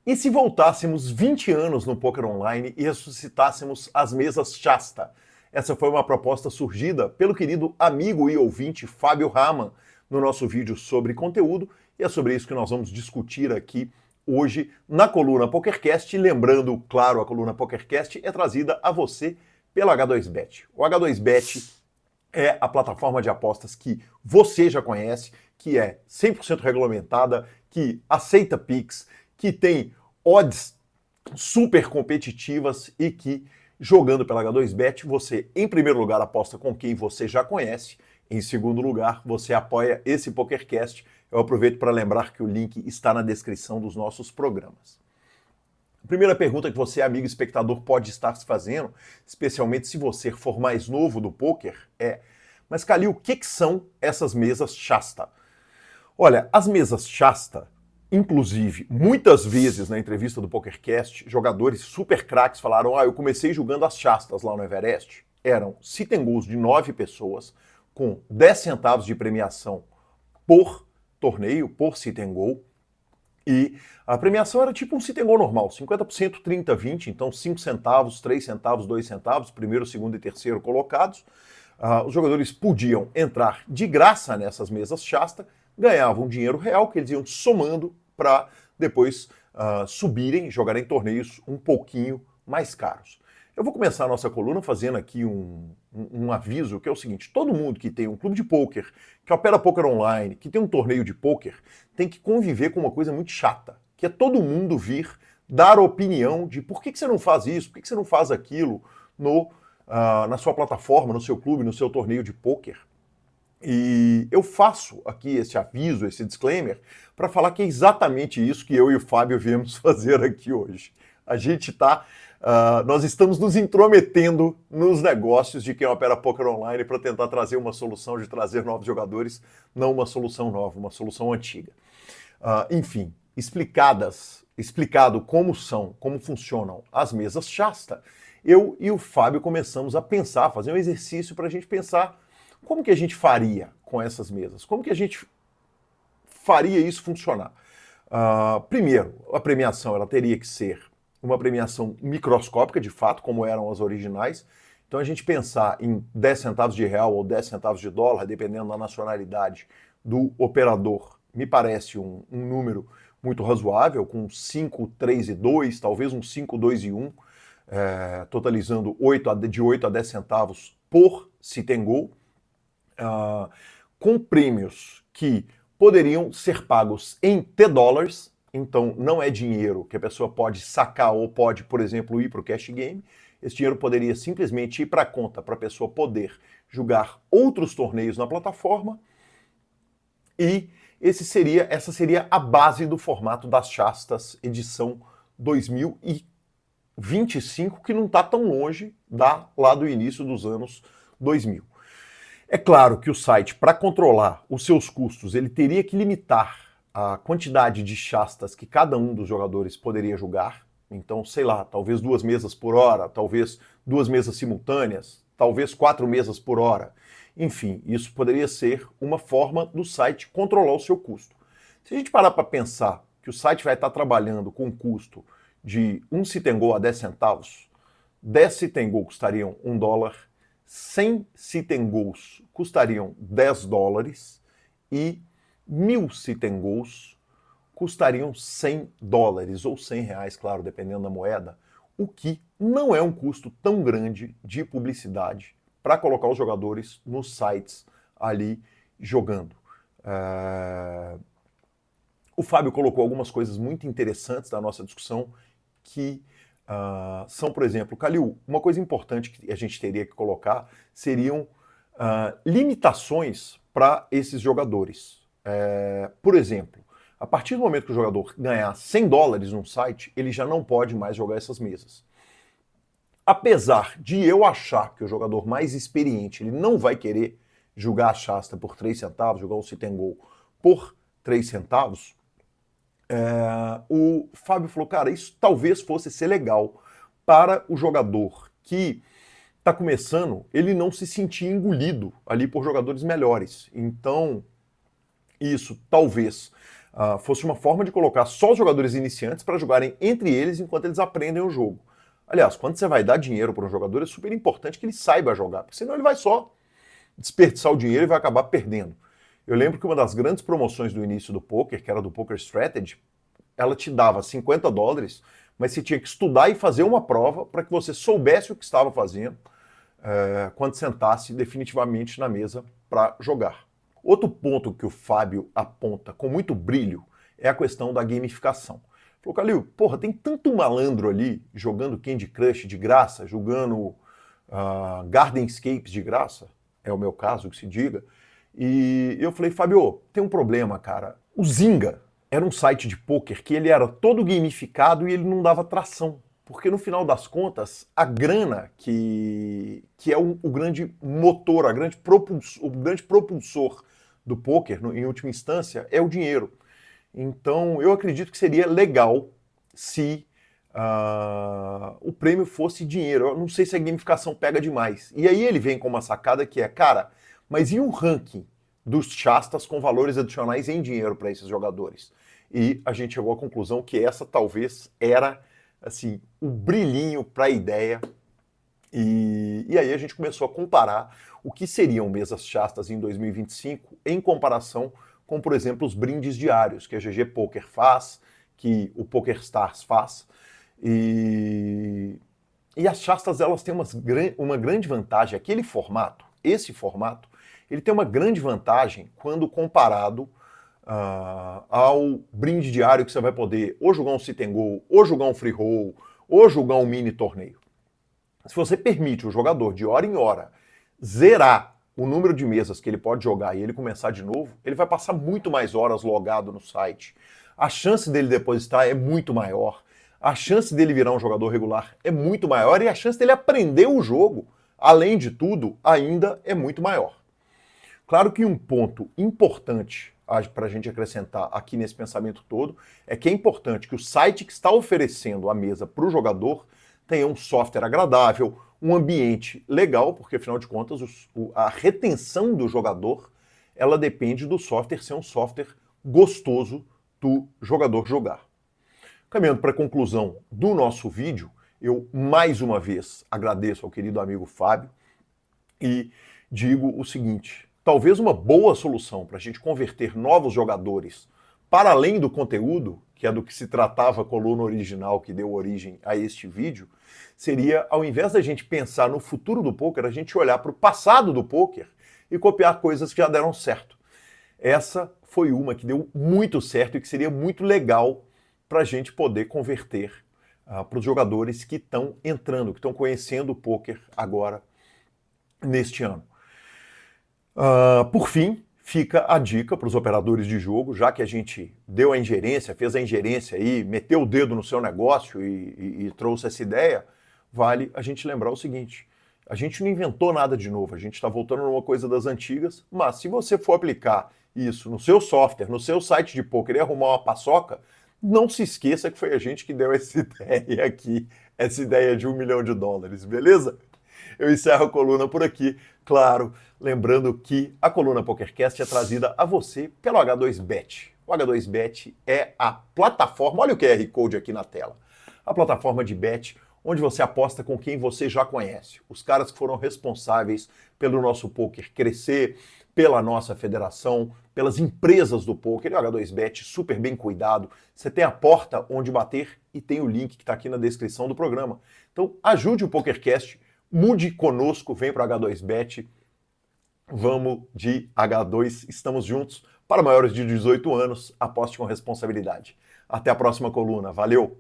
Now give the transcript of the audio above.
E se voltássemos 20 anos no poker online e ressuscitássemos as mesas Shasta? Essa foi uma proposta surgida pelo querido amigo e ouvinte Fábio Raman no nosso vídeo sobre conteúdo, e é sobre isso que nós vamos discutir aqui hoje na coluna PokerCast. Lembrando, claro, a coluna PokerCast é trazida a você pelo H2Bet. O H2Bet é a plataforma de apostas que você já conhece, que é 100% regulamentada, que aceita Pix, que tem odds super competitivas e que, jogando pela H2Bet, você, em primeiro lugar, aposta com quem você já conhece. Em segundo lugar, você apoia esse PokerCast. Eu aproveito para lembrar que o link está na descrição dos nossos programas. A primeira pergunta que você, amigo espectador, pode estar se fazendo, especialmente se você for mais novo do poker, é: mas Calil, o que são essas mesas Shasta? Olha, as mesas Shasta, inclusive, muitas vezes na entrevista do PokerCast, jogadores super craques falaram: eu comecei jogando as Shastas lá no Everest. Eram sit and goes de 9 pessoas, com 10 centavos de premiação por torneio, por sit and go. E a premiação era tipo um sit and go normal, 50%, 30%, 20%, então 5 centavos, 3 centavos, 2 centavos, primeiro, segundo e terceiro colocados. Os jogadores podiam entrar de graça nessas mesas Shasta, ganhavam dinheiro real que eles iam somando para depois subirem e jogarem torneios um pouquinho mais caros. Eu vou começar a nossa coluna fazendo aqui um aviso, que é o seguinte: todo mundo que tem um clube de pôquer, que opera pôquer online, que tem um torneio de pôquer, tem que conviver com uma coisa muito chata, que é todo mundo vir dar opinião de por que você não faz isso, por que você não faz aquilo na sua plataforma, no seu clube, no seu torneio de pôquer. E eu faço aqui esse aviso, esse disclaimer, para falar que é exatamente isso que eu e o Fábio viemos fazer aqui hoje. Nós estamos nos intrometendo nos negócios de quem opera poker online para tentar trazer uma solução de trazer novos jogadores, não uma solução nova, uma solução antiga. Enfim, explicado como funcionam as mesas Shasta, eu e o Fábio começamos a pensar, fazer um exercício para a gente pensar como que a gente faria com essas mesas, como que a gente faria isso funcionar. Primeiro, a premiação ela teria que ser uma premiação microscópica, de fato, como eram as originais. Então a gente pensar em 10 centavos de real ou 10 centavos de dólar, dependendo da nacionalidade do operador, me parece um número muito razoável, com 5, 3 e 2, talvez um 5, 2 e 1, totalizando de 8 a 10 centavos por sit and go, com prêmios que poderiam ser pagos em T-dólares. Então, não é dinheiro que a pessoa pode sacar ou pode, por exemplo, ir para o cash game. Esse dinheiro poderia simplesmente ir para a conta para a pessoa poder jogar outros torneios na plataforma. E essa seria a base do formato das Shastas edição 2025, que não está tão longe lá do início dos anos 2000. É claro que o site, para controlar os seus custos, ele teria que limitar a quantidade de Shastas que cada um dos jogadores poderia jogar. Então, sei lá, talvez 2 mesas por hora, talvez 2 mesas simultâneas, talvez 4 mesas por hora. Enfim, isso poderia ser uma forma do site controlar o seu custo. Se a gente parar para pensar que o site vai estar trabalhando com um custo de um sit and go a 10 centavos, 10 sit and go custariam $1, 100 sit and goes custariam $10 e 1.000 sit and goes custariam $100 ou R$100, claro, dependendo da moeda, o que não é um custo tão grande de publicidade para colocar os jogadores nos sites ali jogando. O Fábio colocou algumas coisas muito interessantes da nossa discussão que são, por exemplo, Calil, uma coisa importante que a gente teria que colocar seriam limitações para esses jogadores. Por exemplo, a partir do momento que o jogador ganhar $100 num site, ele já não pode mais jogar essas mesas. Apesar de eu achar que o jogador mais experiente ele não vai querer jogar a Shasta por 3 centavos, jogar o sit and go por 3 centavos, o Fábio falou, cara, isso talvez fosse ser legal para o jogador que está começando, ele não se sentir engolido ali por jogadores melhores. Então, isso talvez fosse uma forma de colocar só os jogadores iniciantes para jogarem entre eles enquanto eles aprendem o jogo. Aliás, quando você vai dar dinheiro para um jogador, é super importante que ele saiba jogar, porque senão ele vai só desperdiçar o dinheiro e vai acabar perdendo. Eu lembro que uma das grandes promoções do início do poker, que era do Poker Strategy, ela te dava $50, mas você tinha que estudar e fazer uma prova para que você soubesse o que estava fazendo quando sentasse definitivamente na mesa para jogar. Outro ponto que o Fábio aponta com muito brilho é a questão da gamificação. Falou, Calil, porra, tem tanto malandro ali jogando Candy Crush de graça, jogando Gardenscapes de graça, é o meu caso que se diga, e eu falei, Fábio, tem um problema, cara. O Zynga era um site de poker que ele era todo gamificado e ele não dava tração. Porque no final das contas, a grana, que é o grande motor, o grande propulsor do poker, em última instância, é o dinheiro. Então, eu acredito que seria legal se o prêmio fosse dinheiro. Eu não sei se a gamificação pega demais. E aí ele vem com uma sacada que é, cara, mas e um ranking dos chastas com valores adicionais em dinheiro para esses jogadores? E a gente chegou à conclusão que essa talvez era assim, o brilhinho para a ideia. E aí a gente começou a comparar o que seriam mesas chastas em 2025 em comparação com, por exemplo, os brindes diários que a GG Poker faz, que o PokerStars faz. E as chastas, elas têm uma grande vantagem. Esse formato, ele tem uma grande vantagem quando comparado ao brinde diário que você vai poder ou jogar um sit and go, ou jogar um free roll, ou jogar um mini torneio. Se você permite o jogador de hora em hora zerar o número de mesas que ele pode jogar e ele começar de novo, ele vai passar muito mais horas logado no site. A chance dele depositar é muito maior, a chance dele virar um jogador regular é muito maior e a chance dele aprender o jogo, além de tudo, ainda é muito maior. Claro que um ponto importante para a gente acrescentar aqui nesse pensamento todo é que é importante que o site que está oferecendo a mesa para o jogador tenha um software agradável, um ambiente legal, porque afinal de contas a retenção do jogador ela depende do software ser um software gostoso do jogador jogar. Caminhando para a conclusão do nosso vídeo, eu mais uma vez agradeço ao querido amigo Fábio e digo o seguinte: talvez uma boa solução para a gente converter novos jogadores para além do conteúdo, que é do que se tratava a coluna original que deu origem a este vídeo, seria, ao invés da gente pensar no futuro do poker, a gente olhar para o passado do poker e copiar coisas que já deram certo. Essa foi uma que deu muito certo e que seria muito legal para a gente poder converter para os jogadores que estão entrando, que estão conhecendo o poker agora, neste ano. Por fim, fica a dica para os operadores de jogo, já que a gente deu a ingerência, fez a ingerência aí, meteu o dedo no seu negócio e trouxe essa ideia, vale a gente lembrar o seguinte: a gente não inventou nada de novo, a gente está voltando numa coisa das antigas, mas se você for aplicar isso no seu software, no seu site de poker e arrumar uma paçoca, não se esqueça que foi a gente que deu essa ideia aqui, essa ideia de $1 milhão, beleza? Eu encerro a coluna por aqui, claro, lembrando que a coluna PokerCast é trazida a você pelo H2Bet. O H2Bet é a plataforma, olha o QR Code aqui na tela, a plataforma de bet onde você aposta com quem você já conhece, os caras que foram responsáveis pelo nosso poker crescer, pela nossa federação, pelas empresas do poker. E o H2Bet super bem cuidado, você tem a porta onde bater e tem o link que está aqui na descrição do programa. Então ajude o PokerCast, mude conosco, vem para o H2Bet, vamos de H2, estamos juntos. Para maiores de 18 anos, aposte com responsabilidade. Até a próxima coluna, valeu!